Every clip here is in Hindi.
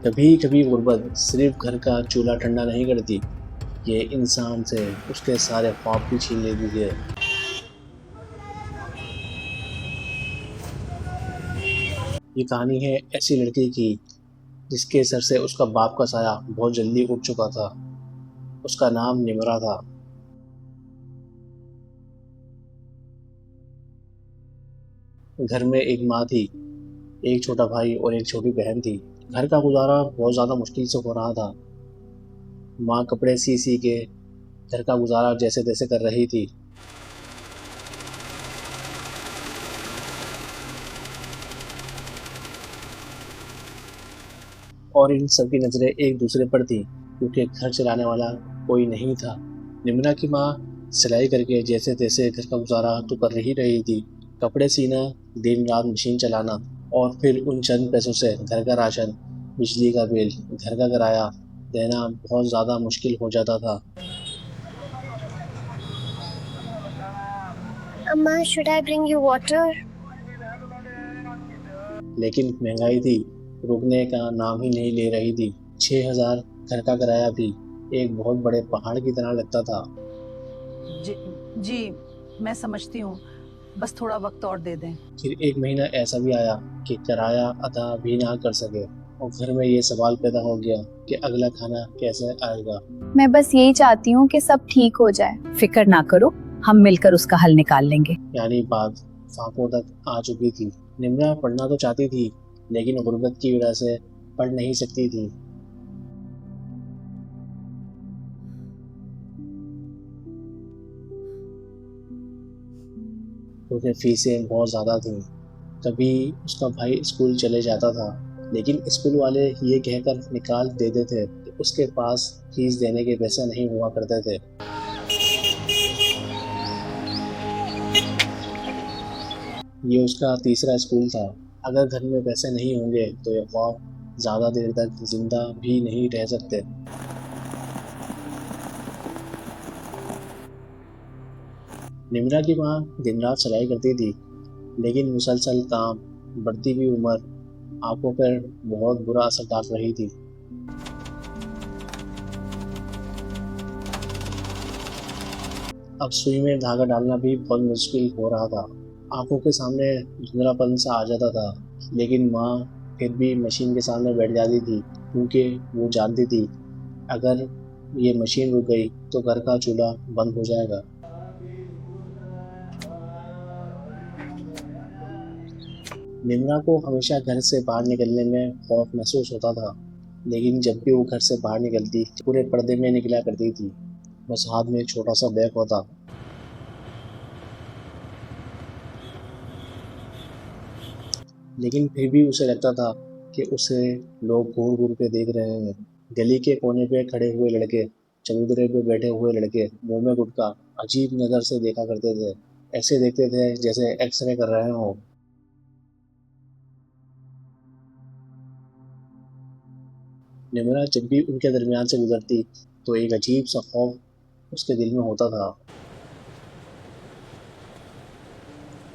कभी कभी गुर्बत सिर्फ घर का चूल्हा ठंडा नहीं करती, ये इंसान से उसके सारे ख्वाब भी छीन लेती है। ये कहानी है ऐसी लड़की की जिसके सर से उसका बाप का साया बहुत जल्दी उठ चुका था। उसका नाम निमरा था। घर में एक माँ थी, एक छोटा भाई और एक छोटी बहन थी। घर का गुजारा बहुत ज़्यादा मुश्किल से हो रहा था। माँ कपड़े सी सी के घर का गुजारा जैसे तैसे कर रही थी। और इन सबकी नज़रें एक दूसरे पर थी क्योंकि घर चलाने वाला कोई नहीं था। निम्रा की माँ सिलाई करके जैसे तैसे घर का गुजारा तो कर ही रही थी। कपड़े सीना, दिन रात मशीन चलाना और फिर उन चंद पैसों से घर का राशन, बिजली का बिल, घर का किराया देना बहुत ज़्यादा मुश्किल हो जाता था। Amma, should I bring you water? लेकिन महंगाई थी, रुकने का नाम ही नहीं ले रही थी। 6,000 घर का किराया भी एक बहुत बड़े पहाड़ की तरह लगता था। जी जी, मैं समझती हूँ, बस थोड़ा वक्त और दे दें। फिर एक महीना ऐसा भी आया कि किराया अदा भी ना कर सके और घर में ये सवाल पैदा हो गया कि अगला खाना कैसे आएगा। मैं बस यही चाहती हूँ कि सब ठीक हो जाए। फिक्र ना करो, हम मिलकर उसका हल निकाल लेंगे। यानी बात फाकों तक आ चुकी थी। निम्रा पढ़ना तो चाहती थी लेकिन गुर्बत की वजह से पढ़ नहीं सकती थी। क्योंकि फीसें बहुत ज़्यादा थीं। कभी उसका भाई स्कूल चले जाता था लेकिन स्कूल वाले ये कहकर निकाल देते थे कि उसके पास फीस देने के पैसे नहीं हुआ करते थे। ये उसका तीसरा स्कूल था। अगर घर में पैसे नहीं होंगे तो ये ख्वाब ज़्यादा देर तक जिंदा भी नहीं रह सकते। निम्रा की माँ दिन रात सिलाई करती थी लेकिन मुसलसल काम, बढ़ती हुई उम्र आंखों पर बहुत बुरा असर डाल रही थी। अब सुई में धागा डालना भी बहुत मुश्किल हो रहा था। आंखों के सामने धुंधलापन सा आ जाता था लेकिन माँ फिर भी मशीन के सामने बैठ जाती थी क्योंकि वो जानती थी अगर ये मशीन रुक गई तो घर का चूल्हा बंद हो जाएगा। निम्रा को हमेशा घर से बाहर निकलने में खौफ महसूस होता था लेकिन जब भी वो घर से बाहर निकलती पूरे पर्दे में निकला करती थी। बस हाथ में एक छोटा सा बैग होता लेकिन फिर भी उसे लगता था कि उसे लोग घूर घूर के देख रहे हैं। गली के कोने पे खड़े हुए लड़के, चबूतरे पे बैठे हुए लड़के मुंह में गुटखा अजीब नज़र से देखा करते थे। ऐसे देखते थे जैसे एक्सरे कर रहे हों। निम्रा जब भी उनके दरमियान से गुजरती तो एक अजीब सा खौफ उसके दिल में होता था।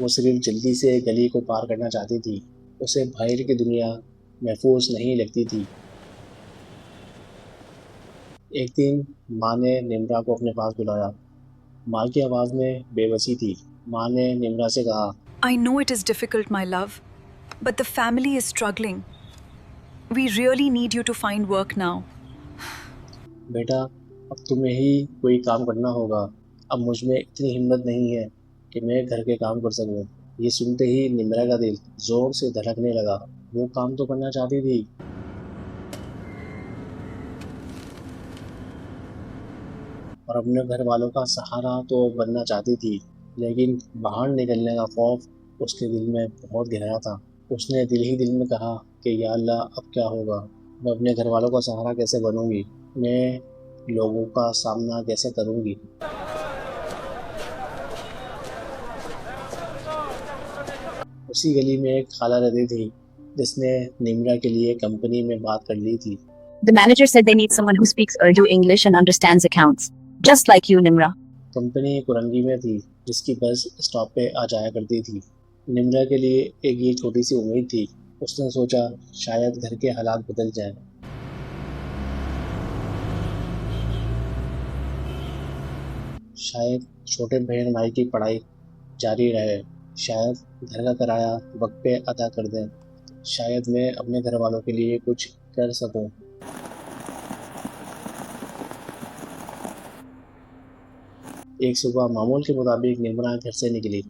वो सिर्फ जल्दी से गली को पार करना चाहती थी। उसे बाहर की दुनिया महफूज नहीं लगती थी। एक दिन माँ ने निम्रा को अपने पास बुलाया। माँ की आवाज़ में बेबसी थी। माँ ने निम्रा से कहा, I know it is difficult, my love, but the family is struggling. We really need you to find work now. बेटा अब तुम्हें ही कोई काम करना होगा। अब मुझ में इतनी हिम्मत नहीं है कि मैं घर के काम कर सकूं। ये सुनते ही निम्रा का दिल जोर से धड़कने लगा। वो काम तो करना चाहती थी और अपने घर वालों का सहारा तो बनना चाहती थी लेकिन बाहर निकलने का खौफ उसके दिल में बहुत गहरा था। उसने दिल ही दिल में कहा कि या अल्लाह अब क्या होगा। मैं अपने घर वालों का सहारा कैसे बनूंगी। मैं लोगों का सामना कैसे करूंगी। उसी गली में एक खाला रहती थी जिसने निम्रा के लिए कंपनी में बात कर ली थी। The manager said they need someone who speaks Urdu, English, and understands accounts. Just like you, Nimra. Company Korangi में थी जिसकी बस स्टॉप पे आ जाया करती थी। निम्रा के लिए एक ये छोटी सी उम्मीद थी। उसने सोचा शायद घर के हालात बदल जाएं। शायद छोटे बहन भाई की पढ़ाई जारी रहे, शायद घर का किराया वक्त पे अदा कर दें, शायद मैं अपने घर वालों के लिए कुछ कर सकूं। एक सुबह मामूल के मुताबिक निर्मला घर से निकली।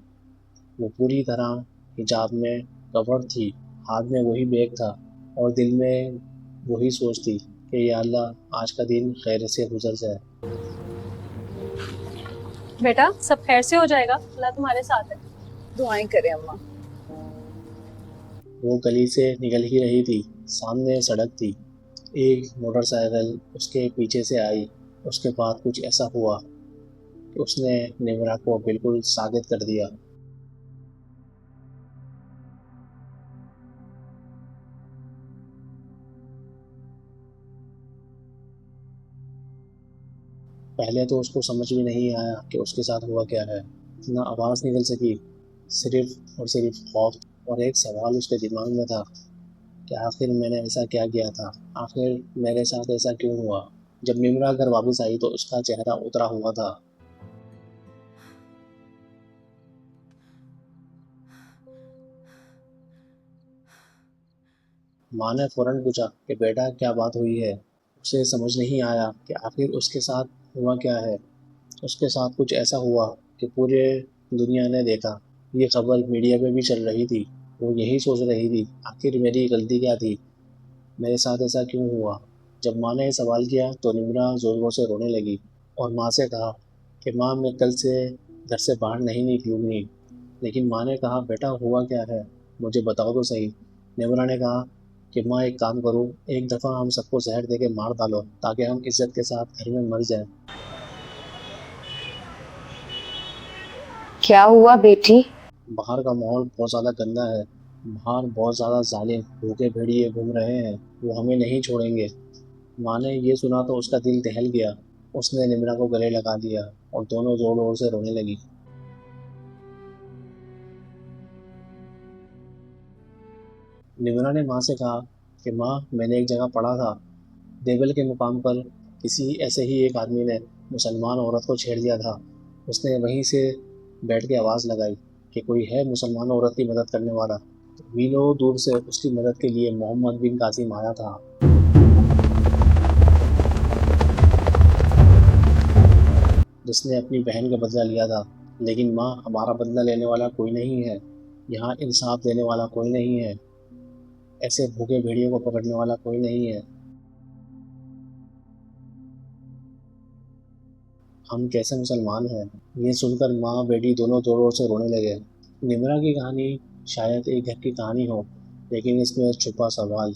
वो पूरी तरह हिजाब में कवर थी, हाथ में वही बैग था और दिल में वही सोच थी कि या अल्लाह आज का दिन खैर से गुजर जाए। बेटा सब खैर से हो जाएगा, अल्लाह तुम्हारे साथ है। दुआएं करें अम्मा। वो गली से निकल ही रही थी, सामने सड़क थी। एक मोटरसाइकिल उसके पीछे से आई। उसके बाद कुछ ऐसा हुआ कि उसने निमरा को बिल्कुल साबित कर दिया। पहले तो उसको समझ भी नहीं आया कि उसके साथ हुआ क्या है, ना आवाज़ निकल सकी, सिर्फ और सिर्फ खौफ। और एक सवाल उसके दिमाग में था कि आखिर मैंने ऐसा क्या किया था, आखिर मेरे साथ ऐसा क्यों हुआ। जब निमरा घर वापस आई तो उसका चेहरा उतरा हुआ था। माँ ने फौरन पूछा कि बेटा क्या बात हुई है। उसे समझ नहीं आया कि आखिर उसके साथ हुआ क्या है। उसके साथ कुछ ऐसा हुआ कि पूरे दुनिया ने देखा। ये खबर मीडिया पे भी चल रही थी। वो यही सोच रही थी आखिर मेरी गलती क्या थी, मेरे साथ ऐसा क्यों हुआ। जब माँ ने ये सवाल किया तो निम्रा ज़ोर ज़ोर से रोने लगी और माँ से कहा कि माँ मैं कल से घर से बाहर नहीं निकलूंगी। लेकिन माँ ने कहा बेटा हुआ क्या है, मुझे बताओ तो सही। निम्रा ने कहा कि माँ एक काम करो, एक दफ़ा हम सबको जहर दे के मार डालो ताकि हम इज्जत के साथ घर में मर जाएं। क्या हुआ बेटी? बाहर का माहौल बहुत ज़्यादा गंदा है। बाहर बहुत ज़्यादा जालिम भूखे भेड़िए घूम रहे हैं, वो हमें नहीं छोड़ेंगे। माँ ने ये सुना तो उसका दिल दहल गया। उसने निम्रा को गले लगा दिया और दोनों जोर जोर से रोने लगी। निम्रा ने माँ से कहा कि माँ मैंने एक जगह पढ़ा था, देवल के मुकाम पर किसी ऐसे ही एक आदमी ने मुसलमान औरत को छेड़ दिया था। उसने वहीं से बैठ के आवाज़ लगाई कि कोई है मुसलमान औरत की मदद करने वाला। मीलों दूर से उसकी मदद के लिए मोहम्मद बिन कासिम आया था, जिसने अपनी बहन का बदला लिया था। लेकिन माँ हमारा बदला लेने वाला कोई नहीं है, यहाँ इंसाफ देने वाला कोई नहीं है, ऐसे भूखे भेड़ियों को पकड़ने वाला कोई नहीं है। हम कैसे मुसलमान हैं। ये सुनकर माँ बेटी दोनों जोरों से रोने लगे। निम्रा की कहानी शायद एक घर की कहानी हो, लेकिन इसमें छुपा सवाल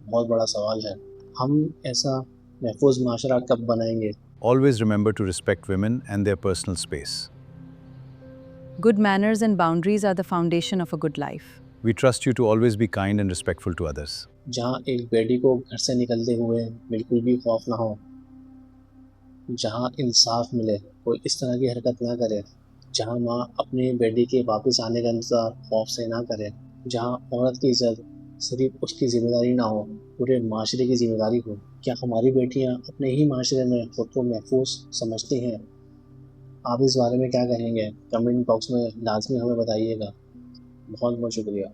बहुत बड़ा सवाल है। हम ऐसा महफूज माशरा कब बनाएंगे। Always remember to respect women and their personal space. Good manners and boundaries are the foundation of a good life. We trust you to always be kind and respectful to others. जहाँ एक बेटी को घर से निकलते हुए बिल्कुल भी खौफ ना हो, जहाँ इंसाफ मिले, कोई इस तरह की हरकत ना करे, जहाँ माँ अपनी बेटी के वापस आने का इंतज़ार खौफ से ना करे, जहाँ औरत की इज्जत सिर्फ उसकी जिम्मेदारी ना हो, पूरे माशरे की जिम्मेदारी हो। क्या हमारी बेटियाँ अपने ही माशरे में खुद को महफूज समझती हैं? आप इस बारे में क्या कहेंगे? कमेंट बॉक्स में लाजमी हमें बताइएगा। बहुत बहुत शुक्रिया।